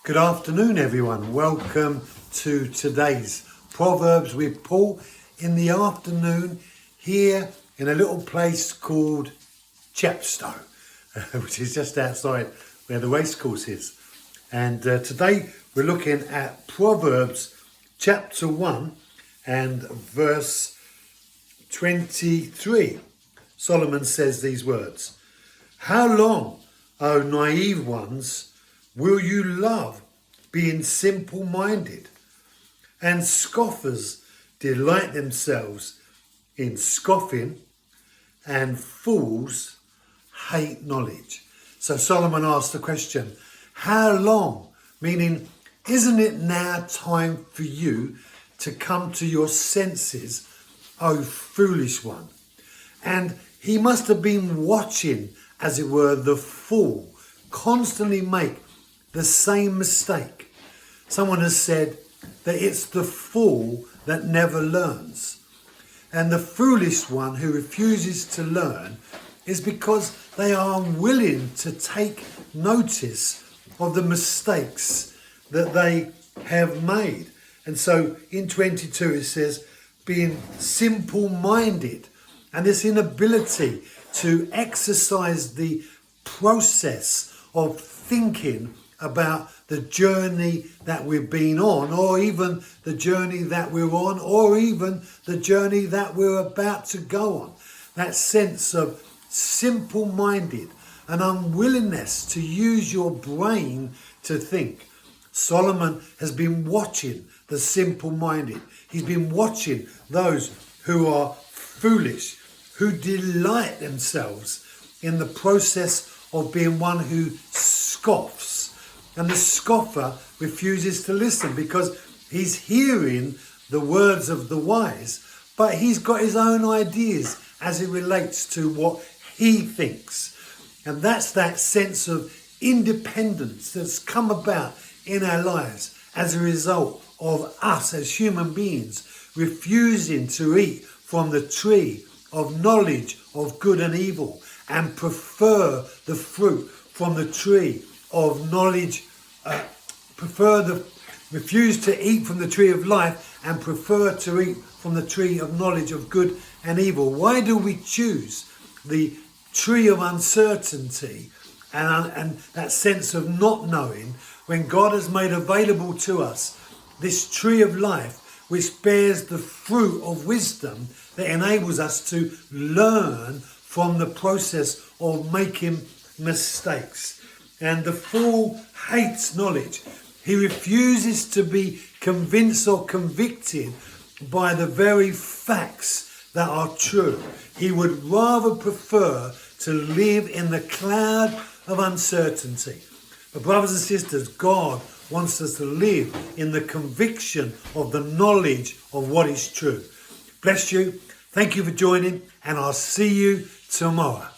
Good afternoon, everyone. Welcome to today's Proverbs with Paul in the afternoon here in a little place called Chepstow, which is just outside where the racecourse is. And today we're looking at Proverbs chapter 1 and verse 23. Solomon says these words: "How long, O naive ones, will you love being simple-minded? And scoffers delight themselves in scoffing, and fools hate knowledge." So Solomon asked the question, how long? Meaning, isn't it now time for you to come to your senses, O foolish one? And he must have been watching, as it were, the fool constantly make the same mistake. Someone has said that it's the fool that never learns. And the foolish one who refuses to learn is because they are unwilling to take notice of the mistakes that they have made. And so in 22 it says, being simple-minded, and this inability to exercise the process of thinking about the journey that we've been on, or even the journey that we're on, or even the journey that we're about to go on. That sense of simple-minded, an unwillingness to use your brain to think. Solomon has been watching the simple-minded. He's been watching those who are foolish, who delight themselves in the process of being one who scoffs. And the scoffer refuses to listen because he's hearing the words of the wise, but he's got his own ideas as it relates to what he thinks. And that's that sense of independence that's come about in our lives as a result of us as human beings refusing to eat from the tree of knowledge of good and evil and prefer the fruit from the tree of knowledge, refuse to eat from the tree of life and prefer to eat from the tree of knowledge of good and evil. Why do we choose the tree of uncertainty and that sense of not knowing when God has made available to us this tree of life which bears the fruit of wisdom that enables us to learn from the process of making mistakes? And the fool hates knowledge. He refuses to be convinced or convicted by the very facts that are true. He would rather prefer to live in the cloud of uncertainty. But brothers and sisters, God wants us to live in the conviction of the knowledge of what is true. Bless you. Thank you for joining, and I'll see you tomorrow.